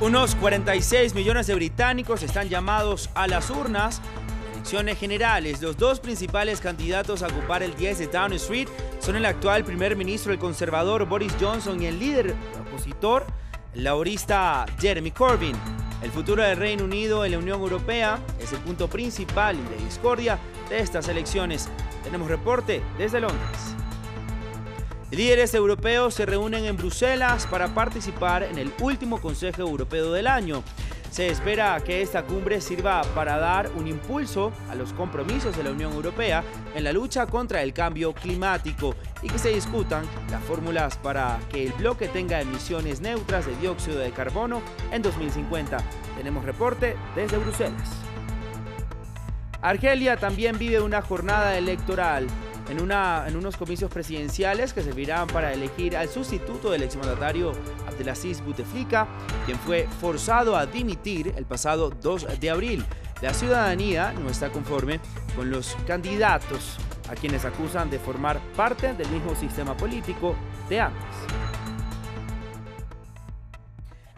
Unos 46 millones de británicos están llamados a las urnas. Elecciones generales. Los dos principales candidatos a ocupar el 10 de Downing Street son el actual primer ministro, el conservador Boris Johnson, y el líder opositor, el laborista Jeremy Corbyn. El futuro del Reino Unido en la Unión Europea es el punto principal y de discordia de estas elecciones. Tenemos reporte desde Londres. Líderes europeos se reúnen en Bruselas para participar en el último Consejo Europeo del año. Se espera que esta cumbre sirva para dar un impulso a los compromisos de la Unión Europea en la lucha contra el cambio climático y que se discutan las fórmulas para que el bloque tenga emisiones neutras de dióxido de carbono en 2050. Tenemos reporte desde Bruselas. Argelia también vive una jornada electoral en unos comicios presidenciales que servirán para elegir al sustituto del exmandatario Abdelaziz Bouteflika, quien fue forzado a dimitir el pasado 2 de abril. La ciudadanía no está conforme con los candidatos, a quienes acusan de formar parte del mismo sistema político de antes.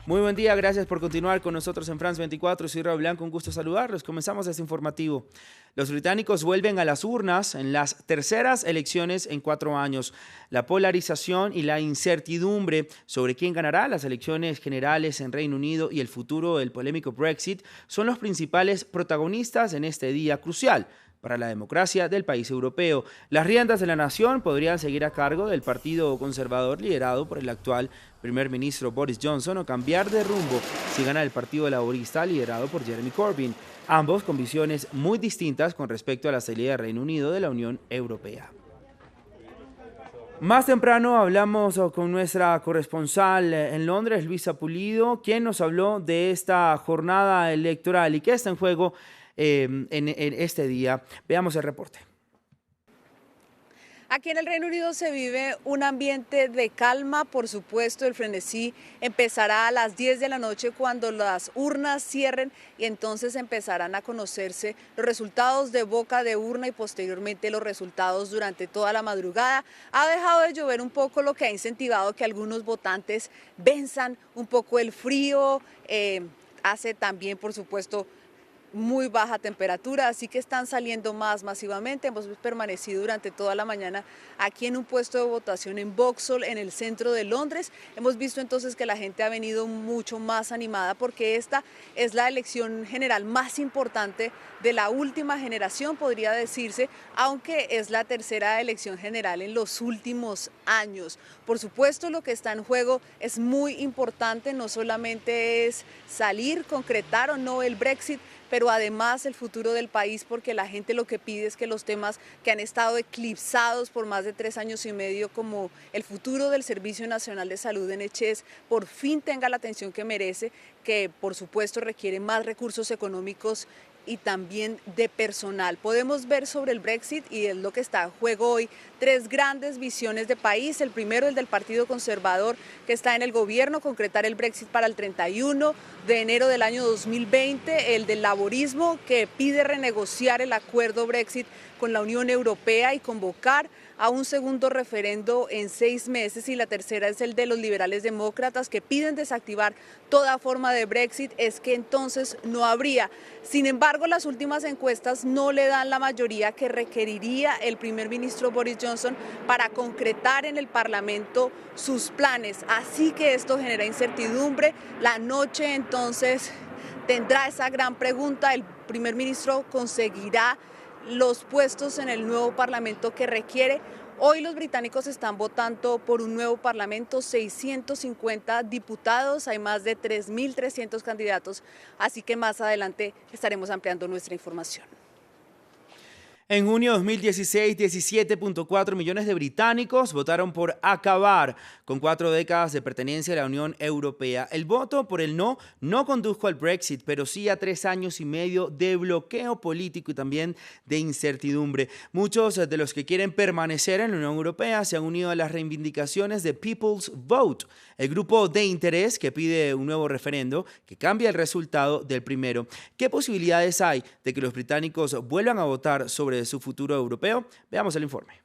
Muy buen día, gracias por continuar con nosotros en France 24. Soy Raúl Blanco, un gusto saludarlos. Comenzamos este informativo. Los británicos vuelven a las urnas en las terceras elecciones en 4 años. La polarización y la incertidumbre sobre quién ganará las elecciones generales en Reino Unido y el futuro del polémico Brexit son los principales protagonistas en este día crucial para la democracia del país europeo. Las riendas de la nación podrían seguir a cargo del Partido Conservador liderado por el actual primer ministro Boris Johnson o cambiar de rumbo si gana el Partido Laborista liderado por Jeremy Corbyn, ambos con visiones muy distintas con respecto a la salida del Reino Unido de la Unión Europea. Más temprano hablamos con nuestra corresponsal en Londres, Luisa Pulido, quien nos habló de esta jornada electoral y qué está en juego en este día. Veamos el reporte. Aquí en el Reino Unido se vive un ambiente de calma, por supuesto. El frenesí empezará a las 10 de la noche cuando las urnas cierren y entonces empezarán a conocerse los resultados de boca de urna y posteriormente los resultados durante toda la madrugada. Ha dejado de llover un poco, lo que ha incentivado que algunos votantes venzan un poco el frío. Hace también, por supuesto, muy baja temperatura, así que están saliendo más masivamente. Hemos permanecido durante toda la mañana aquí en un puesto de votación en Vauxhall, en el centro de Londres. Hemos visto entonces que la gente ha venido mucho más animada porque esta es la elección general más importante de la última generación, podría decirse, aunque es la tercera elección general en los últimos años. Por supuesto, lo que está en juego es muy importante, no solamente es salir, concretar o no el Brexit, pero además el futuro del país, porque la gente lo que pide es que los temas que han estado eclipsados por más de 3 años y medio, como el futuro del Servicio Nacional de Salud NHS, por fin tenga la atención que merece, que por supuesto requiere más recursos económicos y también de personal. Podemos ver sobre el Brexit, y es lo que está en juego hoy, 3 grandes visiones de país. El primero, el del Partido Conservador, que está en el gobierno, concretar el Brexit para el 31 de enero del año 2020. El del laborismo, que pide renegociar el acuerdo Brexit con la Unión Europea y convocar a un segundo referendo en 6 meses. Y la tercera es el de los liberales demócratas, que piden desactivar toda forma de Brexit, es que entonces no habría. Sin embargo, las últimas encuestas no le dan la mayoría que requeriría el primer ministro Boris Johnson para concretar en el Parlamento sus planes. Así que esto genera incertidumbre. La noche entonces tendrá esa gran pregunta: ¿el primer ministro conseguirá los puestos en el nuevo Parlamento que requiere? Hoy los británicos están votando por un nuevo Parlamento, 650 diputados, hay más de 3.300 candidatos, así que más adelante estaremos ampliando nuestra información. En junio de 2016, 17.4 millones de británicos votaron por acabar con 4 décadas de pertenencia a la Unión Europea. El voto por el no condujo al Brexit, pero sí a 3 años y medio de bloqueo político y también de incertidumbre. Muchos de los que quieren permanecer en la Unión Europea se han unido a las reivindicaciones de People's Vote, el grupo de interés que pide un nuevo referendo que cambie el resultado del primero. ¿Qué posibilidades hay de que los británicos vuelvan a votar sobre su futuro europeo? Veamos el informe.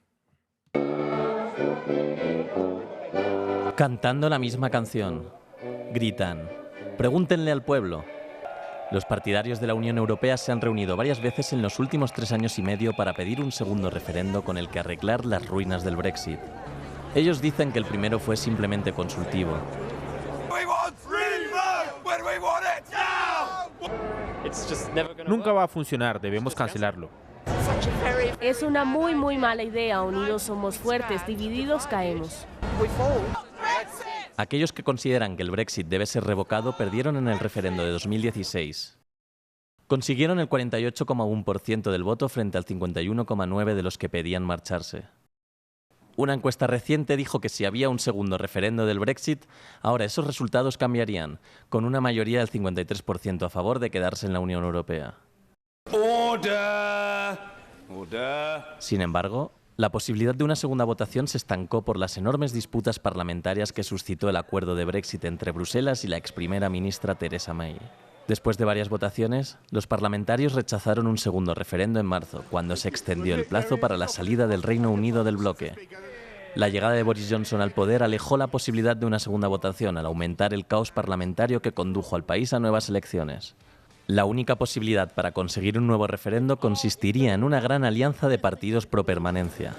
Cantando la misma canción, gritan: Pregúntenle al pueblo. Los partidarios de la Unión Europea se han reunido varias veces en los últimos 3 años y medio para pedir un segundo referendo con el que arreglar las ruinas del Brexit. Ellos dicen que el primero fue simplemente consultivo. Nunca va a funcionar, debemos cancelarlo. Es una muy mala idea. Unidos somos fuertes, divididos caemos. Aquellos que consideran que el Brexit debe ser revocado perdieron en el referendo de 2016. Consiguieron el 48,1% del voto frente al 51,9% de los que pedían marcharse. Una encuesta reciente dijo que si había un segundo referendo del Brexit, ahora esos resultados cambiarían, con una mayoría del 53% a favor de quedarse en la Unión Europea. Sin embargo, la posibilidad de una segunda votación se estancó por las enormes disputas parlamentarias que suscitó el acuerdo de Brexit entre Bruselas y la ex primera ministra Theresa May. Después de varias votaciones, los parlamentarios rechazaron un segundo referendo en marzo, cuando se extendió el plazo para la salida del Reino Unido del bloque. La llegada de Boris Johnson al poder alejó la posibilidad de una segunda votación al aumentar el caos parlamentario que condujo al país a nuevas elecciones. La única posibilidad para conseguir un nuevo referendo consistiría en una gran alianza de partidos pro permanencia.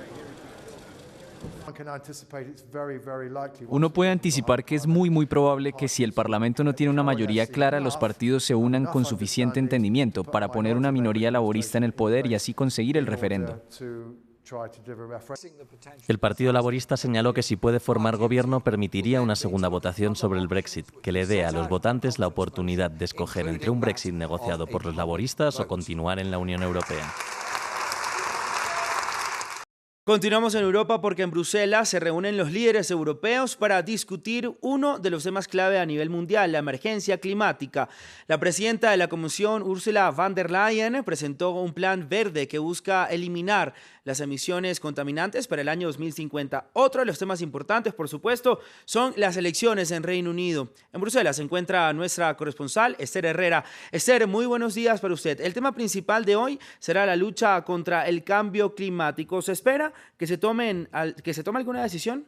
Uno puede anticipar que es muy probable que si el Parlamento no tiene una mayoría clara, los partidos se unan con suficiente entendimiento para poner una minoría laborista en el poder y así conseguir el referendo. El Partido Laborista señaló que si puede formar gobierno permitiría una segunda votación sobre el Brexit, que le dé a los votantes la oportunidad de escoger entre un Brexit negociado por los laboristas o continuar en la Unión Europea. Continuamos en Europa porque en Bruselas se reúnen los líderes europeos para discutir uno de los temas clave a nivel mundial, la emergencia climática. La presidenta de la Comisión, Ursula von der Leyen, presentó un plan verde que busca eliminar las emisiones contaminantes para el año 2050. Otro de los temas importantes, por supuesto, son las elecciones en Reino Unido. En Bruselas se encuentra nuestra corresponsal, Esther Herrera. Esther, muy buenos días para usted. El tema principal de hoy será la lucha contra el cambio climático. ¿Se espera que se tome alguna decisión?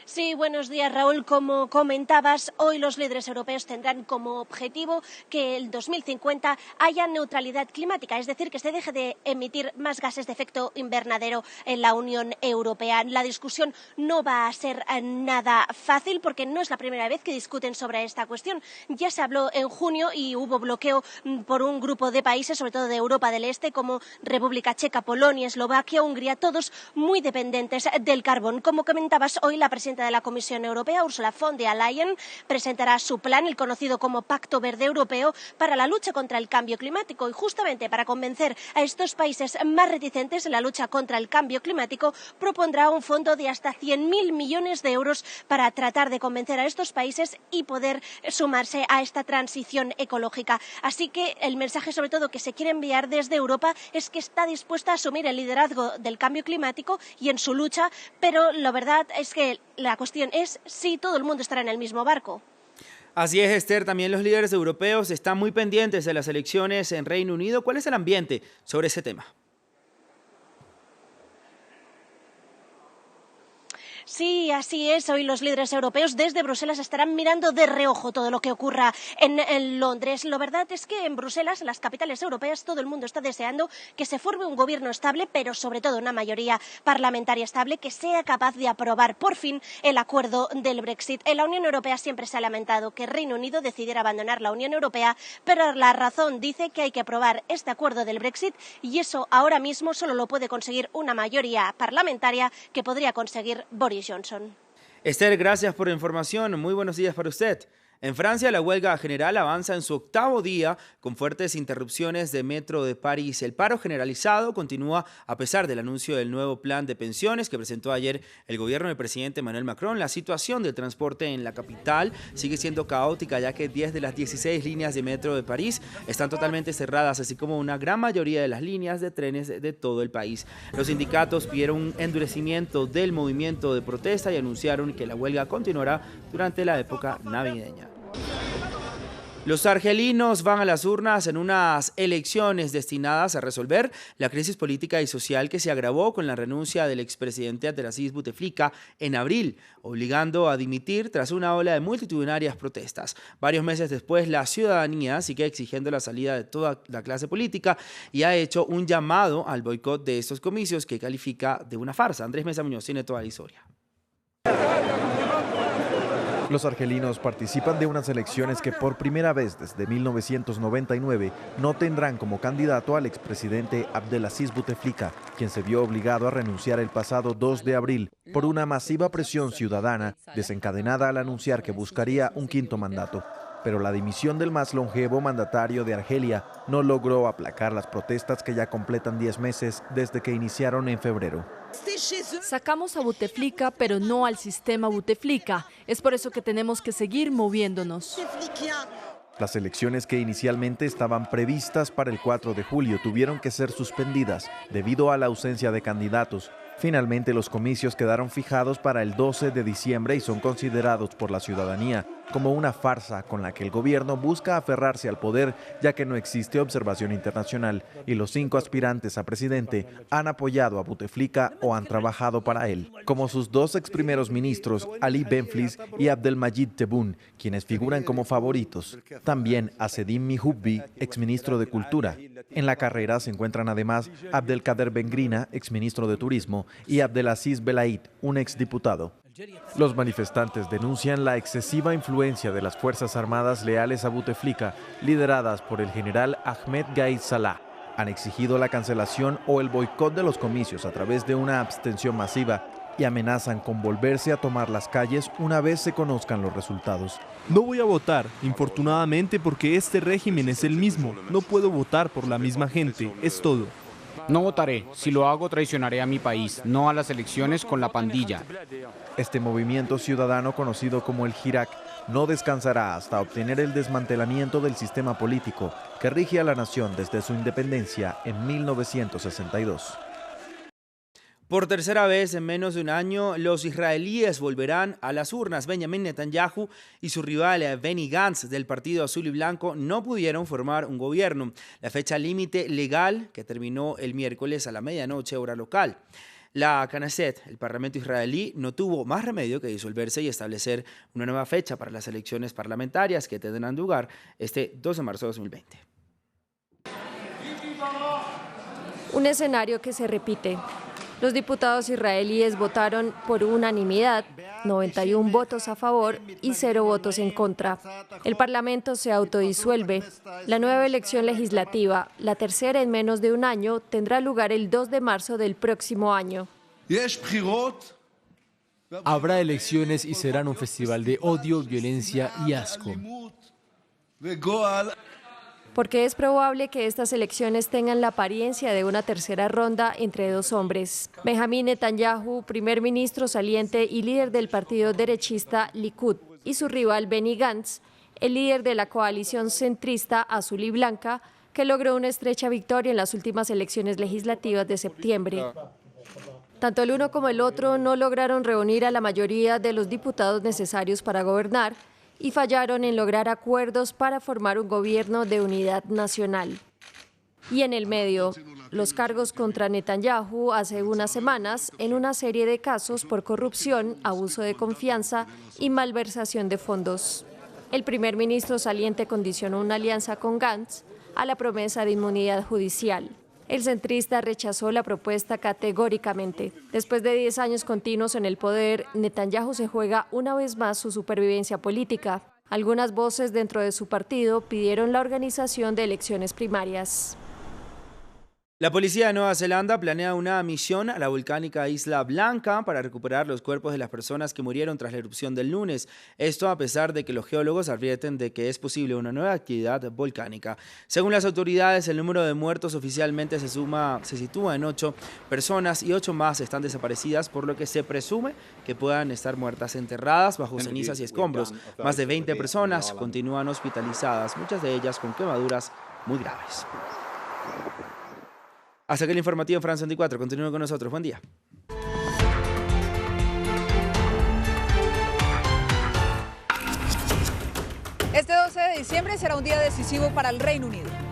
Sí, buenos días, Raúl. Como comentabas, hoy los líderes europeos tendrán como objetivo que el 2050 haya neutralidad climática, es decir, que se deje de emitir más gases de efecto invernadero en la Unión Europea. La discusión no va a ser nada fácil porque no es la primera vez que discuten sobre esta cuestión. Ya se habló en junio y hubo bloqueo por un grupo de países, sobre todo de Europa del Este, como República Checa, Polonia, Eslovaquia, Hungría, todos muy dependientes del carbón. Como comentabas, hoy la presidenta de la Comisión Europea, Ursula von der Leyen, presentará su plan, el conocido como Pacto Verde Europeo, para la lucha contra el cambio climático. Y justamente para convencer a estos países más reticentes en la lucha contra el cambio climático, propondrá un fondo de hasta 100.000 millones de euros para tratar de convencer a estos países y poder sumarse a esta transición ecológica. Así que el mensaje, sobre todo, que se quiere enviar desde Europa es que está dispuesta a asumir el liderazgo del cambio climático y en su lucha, pero la verdad es que la cuestión es si todo el mundo estará en el mismo barco. Así es, Esther. También los líderes europeos están muy pendientes de las elecciones en Reino Unido. ¿Cuál es el ambiente sobre ese tema? Sí, así es. Hoy los líderes europeos desde Bruselas estarán mirando de reojo todo lo que ocurra en Londres. La verdad es que en Bruselas, en las capitales europeas, todo el mundo está deseando que se forme un gobierno estable, pero sobre todo una mayoría parlamentaria estable que sea capaz de aprobar por fin el acuerdo del Brexit. En la Unión Europea siempre se ha lamentado que Reino Unido decidiera abandonar la Unión Europea, pero la razón dice que hay que aprobar este acuerdo del Brexit y eso ahora mismo solo lo puede conseguir una mayoría parlamentaria que podría conseguir Boris Johnson. Esther, gracias por la información. Muy buenos días para usted. En Francia, la huelga general avanza en su 8º día con fuertes interrupciones de metro de París. El paro generalizado continúa a pesar del anuncio del nuevo plan de pensiones que presentó ayer el gobierno del presidente Emmanuel Macron. La situación del transporte en la capital sigue siendo caótica, ya que 10 de las 16 líneas de metro de París están totalmente cerradas, así como una gran mayoría de las líneas de trenes de todo el país. Los sindicatos pidieron un endurecimiento del movimiento de protesta y anunciaron que la huelga continuará durante la época navideña. Los argelinos van a las urnas en unas elecciones destinadas a resolver la crisis política y social que se agravó con la renuncia del expresidente Abdelaziz Bouteflika en abril, obligando a dimitir tras una ola de multitudinarias protestas. Varios meses después, la ciudadanía sigue exigiendo la salida de toda la clase política y ha hecho un llamado al boicot de estos comicios que califica de una farsa. Andrés Mesa Muñoz tiene toda la historia. Los argelinos participan de unas elecciones que por primera vez desde 1999 no tendrán como candidato al expresidente Abdelaziz Bouteflika, quien se vio obligado a renunciar el pasado 2 de abril por una masiva presión ciudadana desencadenada al anunciar que buscaría un quinto mandato. Pero la dimisión del más longevo mandatario de Argelia no logró aplacar las protestas que ya completan 10 meses desde que iniciaron en febrero. Sacamos a Bouteflika, pero no al sistema Bouteflika. Es por eso que tenemos que seguir moviéndonos. Las elecciones que inicialmente estaban previstas para el 4 de julio tuvieron que ser suspendidas debido a la ausencia de candidatos. Finalmente, los comicios quedaron fijados para el 12 de diciembre y son considerados por la ciudadanía como una farsa con la que el gobierno busca aferrarse al poder, ya que no existe observación internacional y los 5 aspirantes a presidente han apoyado a Bouteflika o han trabajado para él, como sus 2 ex primeros ministros, Ali Benflis y Abdelmajid Tebboune, quienes figuran como favoritos. También a Sedim Mihubbi, exministro de Cultura. En la carrera se encuentran además Abdelkader Bengrina, exministro de Turismo, y Abdelaziz Belaid, un exdiputado. Los manifestantes denuncian la excesiva influencia de las Fuerzas Armadas leales a Bouteflika, lideradas por el general Ahmed Gaid Salah. Han exigido la cancelación o el boicot de los comicios a través de una abstención masiva y amenazan con volverse a tomar las calles una vez se conozcan los resultados. No voy a votar, infortunadamente, porque este régimen es el mismo. No puedo votar por la misma gente, es todo. No votaré. Si lo hago, traicionaré a mi país, no a las elecciones con la pandilla. Este movimiento ciudadano, conocido como el Hirak, no descansará hasta obtener el desmantelamiento del sistema político que rige a la nación desde su independencia en 1962. Por tercera vez en menos de un año, los israelíes volverán a las urnas. Benjamin Netanyahu y su rival Benny Gantz del Partido Azul y Blanco no pudieron formar un gobierno. La fecha límite legal que terminó el miércoles a la medianoche hora local. La Knesset, el Parlamento israelí, no tuvo más remedio que disolverse y establecer una nueva fecha para las elecciones parlamentarias que tendrán lugar este 2 de marzo de 2020. Un escenario que se repite. Los diputados israelíes votaron por unanimidad, 91 votos a favor y 0 votos en contra. El Parlamento se autodisuelve. La nueva elección legislativa, la tercera en menos de un año, tendrá lugar el 2 de marzo del próximo año. Habrá elecciones y serán un festival de odio, violencia y asco. Porque es probable que estas elecciones tengan la apariencia de una tercera ronda entre 2 hombres. Benjamin Netanyahu, primer ministro saliente y líder del partido derechista Likud, y su rival Benny Gantz, el líder de la coalición centrista Azul y Blanca, que logró una estrecha victoria en las últimas elecciones legislativas de septiembre. Tanto el uno como el otro no lograron reunir a la mayoría de los diputados necesarios para gobernar, y fallaron en lograr acuerdos para formar un gobierno de unidad nacional. Y en el medio, los cargos contra Netanyahu hace unas semanas en una serie de casos por corrupción, abuso de confianza y malversación de fondos. El primer ministro saliente condicionó una alianza con Gantz a la promesa de inmunidad judicial. El centrista rechazó la propuesta categóricamente. Después de 10 años continuos en el poder, Netanyahu se juega una vez más su supervivencia política. Algunas voces dentro de su partido pidieron la organización de elecciones primarias. La policía de Nueva Zelanda planea una misión a la volcánica Isla Blanca para recuperar los cuerpos de las personas que murieron tras la erupción del lunes. Esto a pesar de que los geólogos advierten de que es posible una nueva actividad volcánica. Según las autoridades, el número de muertos oficialmente se sitúa en 8 personas y 8 más están desaparecidas, por lo que se presume que puedan estar muertas enterradas bajo cenizas y escombros. Más de 20 personas continúan hospitalizadas, muchas de ellas con quemaduras muy graves. Hasta aquí el informativo en France 24. Continúen con nosotros. Buen día. Este 12 de diciembre será un día decisivo para el Reino Unido.